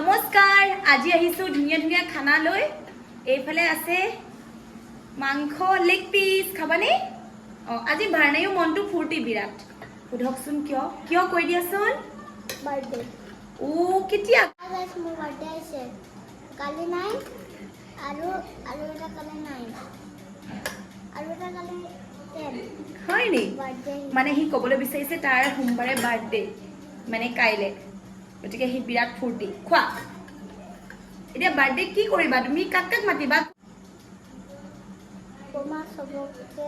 নমস্কাৰ আজি আহিছো ধুনীয়া ধুনীয়া খানা লৈ এইফালে আছে মাংস লেগ পিস খাবানে আজি ভাৰনায়ো মনটো ফুৰ্তি বিৰাট উধকচোন কিয় কিয় কৈ দিয়াচোন বাৰ্থডে ও কেতিয়া গাইস মোৰ বাৰ্থডে আছে কালি নাই আৰু এটা কালি নাই আৰু এটা কালি 10 হয় নি বাৰ্থডে মানে হি কবলৈ বিচাৰিছে তাৰ সোমবাৰে বাৰ্থডে মানে কাইলে গতিকে হি বিৰাট ফুৰ্তি খোৱা এতিয়া বাৰ্থডে কি কৰিবা তুমি কাক কাক মাতিবা বোমা সবকে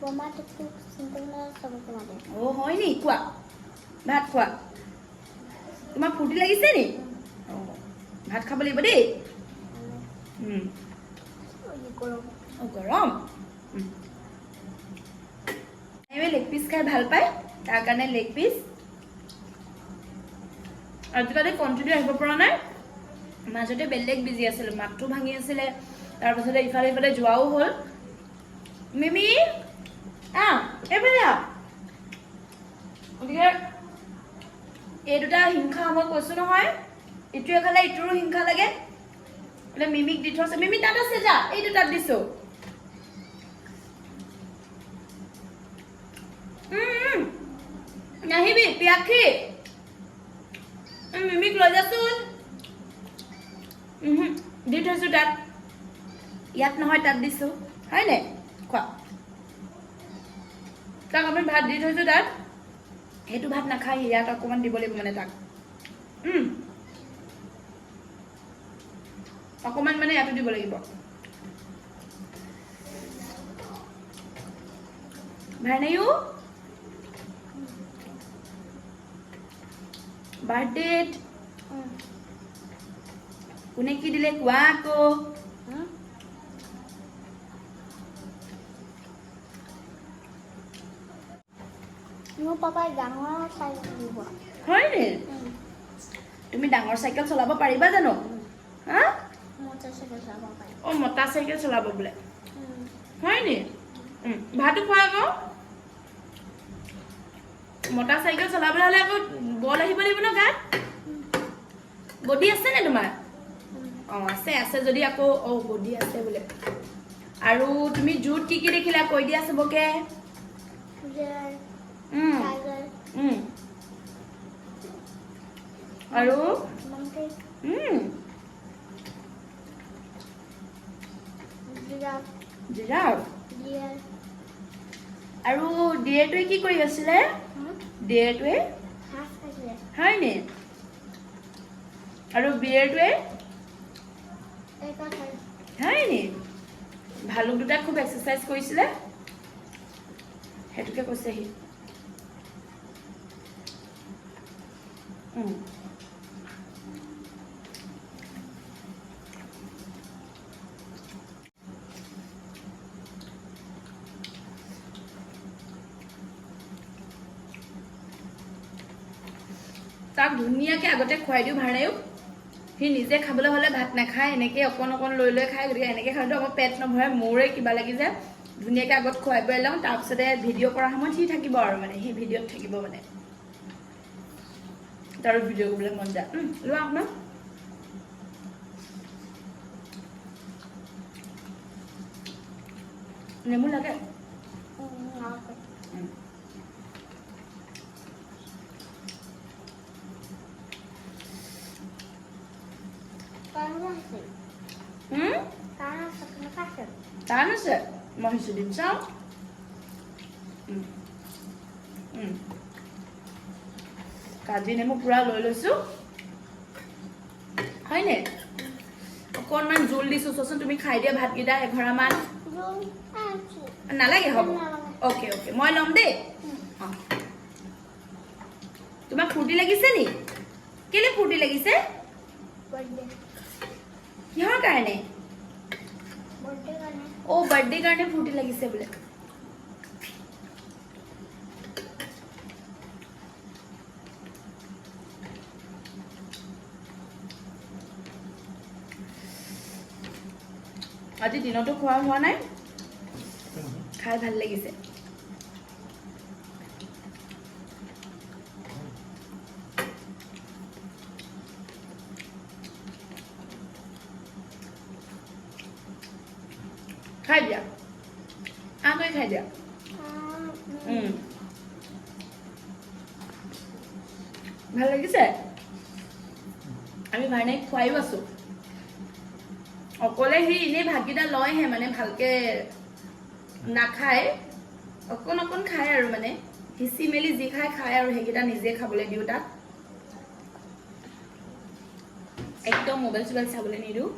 বোমা টুকু চিন্তা সবকে মাতে ও হয় নি খোৱা ভাত খোৱা তোমাৰ ফুৰ্তি লাগিছে নি ভাত খাব লাগিব দেই গৰম লেগ পিচ খাই ভাল পায় তাৰ কাৰণে লেগ পিচ আজিকালি কণ্টিনিউ আহিব পৰা নাই মাজতে বেলেগ বিজি আছিলোঁ মাতটো ভাঙি আছিলে তাৰপিছতে ইফালে ইফালে যোৱাও হ'ল মিমি এইফালে গতিকে এই দুটা হিংসা মই কৈছোঁ নহয় ইটোৱে খালে ইটোৰো হিংসা লাগে એટલે মিমিক দি থৈছে মিমি তাত আছে যা এই দুটাত দিছোঁ নাহিবি পিয়াক্ষী মিমিক লৈ যাচোন দি থৈছোঁ তাত ইয়াত নহয় তাত দিছোঁ হয় নে খোৱা তাক আমি ভাত দি থৈছোঁ তাত সেইটো ভাত নাখায় ইয়াত অকণমান দিব লাগিব মানে তাক অকণমান মানে ইয়াতো দিব লাগিব ভাৰনায়ো বাৰ্থডেত কোনে কি দিলে কোৱা আকৌ মোৰ পাপাই ডাঙৰ চাইকেল দিব হয় নে তুমি ডাঙৰ চাইকেল চলাব পাৰিবা জানো হা মটৰ চাইকেল চলাব পাৰি মতা চাইকেল চলাব বোলে হয় নি ভাতো খোৱা আকৌ মতা চাইকেল চলাবলৈ হ'লে আকৌ বল আহিব লাগিব ন গাত বডি আছে নে তোমাৰ আছে আছে যদি আকৌ বডি আছে বোলে আৰু তুমি জুত কি কি দেখিলা কৈ দিয়া চবকে আৰু জিৰাফ আৰু ডিয়েৰটোৱে কি কৰি আছিলে ডিয়েৰটোৱে হয় নি আৰু বিয়েৰটোৱে হয় নি ভালুক দুটা খুব এক্সাৰচাইজ কৰিছিলে সেইটোকে কৈছে সি তাক ধুনীয়াকৈ আগতে খুৱাই দিওঁ ভাৰনায়ো সি নিজে খাবলৈ হ'লে ভাত নাখায় এনেকৈ অকণ অকণ লৈ লৈ খায় গতিকে এনেকৈ খাওঁতে আমাৰ পেট নভৰে মোৰে কিবা লাগি যায় ধুনীয়াকৈ আগত খুৱাই বোৱাই লওঁ তাৰপিছতে ভিডিঅ' কৰাৰ সময়ত সি থাকিব আৰু মানে সি ভিডিঅ'ত থাকিব মানে তাৰ ভিডিঅ' কৰিবলৈ মন যায় লোৱা আপোনাক নেমু লাগে টান আছে মই সিঁচি দিম চাওঁ কাজি নেমু পুৰা লৈ লৈছোঁ হয়নে অকণমান জোল দিছোঁ চোৱাচোন তুমি খাই দিয়া ভাতকেইটা এঘৰামান নালাগে হ'ব অ'কে অ'কে মই ল'ম দেই তোমাক ফূৰ্তি লাগিছে নি কেলে ফূৰ্তি লাগিছে কিহৰ কাৰণে বাৰ্থডে কাৰণে ফূৰ্তি লাগিছে বোলে আজি দিনতো খোৱা হোৱা নাই খাই ভাল লাগিছে খাই দিয়া কৰি খাই দিয়া ভাল লাগিছে আমি ভাৰনাইক খুৱাইও আছো অকলে সি এনেই ভাতকেইটা লয়হে মানে ভালকে নাখায় অকণ খায় আৰু মানে হিচি মেলি যি খায় আৰু সেইকেইটা নিজে খাবলৈ দিওঁ তাক একদম মোবাইল চোবাইল চাবলৈ নিদিওঁ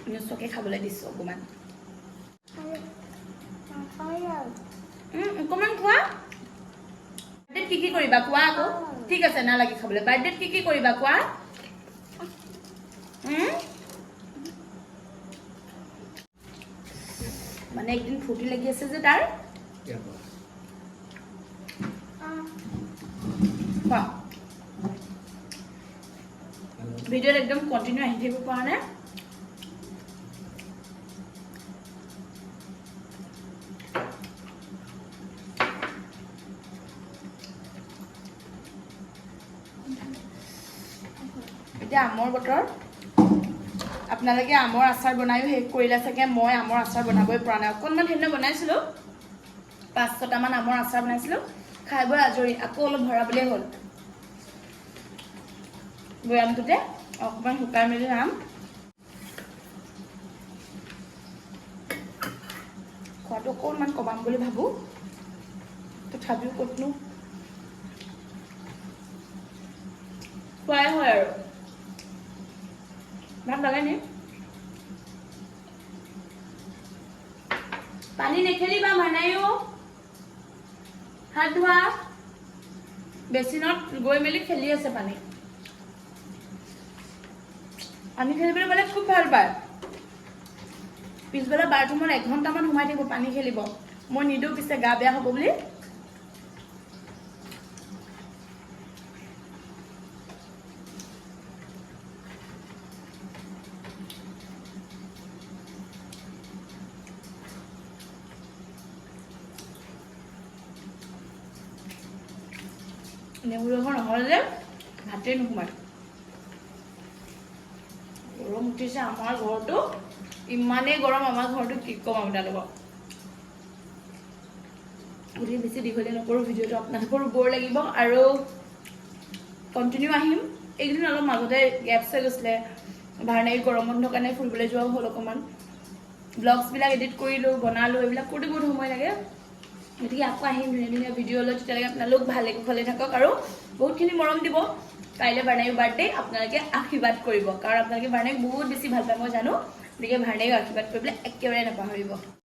নিউজকে খাবলৈ দিছোঁ অকণমান অকণমান খোৱা বাৰ্থডেত কি কৰিবা কোৱা আকৌ ঠিক আছে নালাগে খাবলৈ বাৰ্থডেত কি কৰিবা কোৱা মানে একদিন ফূৰ্তি লাগি আছে যে তাৰ ভিডিঅ'ত একদম কণ্টিনিউ আহি থাকিব পৰা নাই এতিয়া আমৰ বতৰ আপোনালোকে আমৰ আচাৰ বনায়ো শেষ কৰিলে চাগে মই আমৰ আচাৰ বনাবই পৰা নাই অকণমান সেইদিনা বনাইছিলোঁ 5-6টামান আমৰ আচাৰ বনাইছিলোঁ খাই বৈ আজৰি আকৌ অলপ ভৰাবলৈ হ'ল বৈয়ামটোতে অকণমান শুকাই মেলি আম খোৱাটো অকণমান কমাম বুলি ভাবোঁ তথাপিও ক'তনো খোৱাই হয় আৰু ভাত লগাই নি পানী নেখেলিবা ভাৰনাইও হাত ধোৱা বেচিনত গৈ মেলি খেলি আছে পানী খেলিবলৈ গ'লে খুব ভাল পায় পিছবেলা বাথৰুমত 1 ঘণ্টামান সোমাই থাকিব পানী খেলিব মই নিদিওঁ পিছে গা বেয়া হ'ব বুলি নেমু ৰস নহ'লে ভাতেই নোসোমায় গৰম উঠিছে আমাৰ ঘৰটো ইমানেই গৰম আমাৰ ঘৰটো কি ক'ম আপোনালোকক গতিকে বেছি দীঘলীয়া নকৰোঁ ভিডিঅ'টো আপোনালোকৰ বৰ লাগিব আৰু কণ্টিনিউ আহিম এইকেইদিন অলপ মাজতে গেপছ হৈ গৈছিলে ভাৰনাইৰ গৰম বন্ধৰ কাৰণে ফুৰিবলৈ যোৱাও হ'ল অকণমান ব্লগছবিলাক এডিট কৰিলোঁ বনালোঁ এইবিলাক কৰোঁতে বহুত সময় লাগে গতিকে আকৌ আহিম ধুনীয়া ভিডিঅ' লৈ তেতিয়ালৈকে আপোনালোক ভালে থাকক আৰু বহুতখিনি মৰম দিব কাইলৈ ভাৰনাইৰ বাৰ্থডে আপোনালোকে আশীৰ্বাদ কৰিব কাৰণ আপোনালোকে ভাৰনাইক বহুত বেছি ভাল পায় মই জানো গতিকে ভাৰনাইক আশীৰ্বাদ কৰিবলৈ একেবাৰে নাপাহৰিব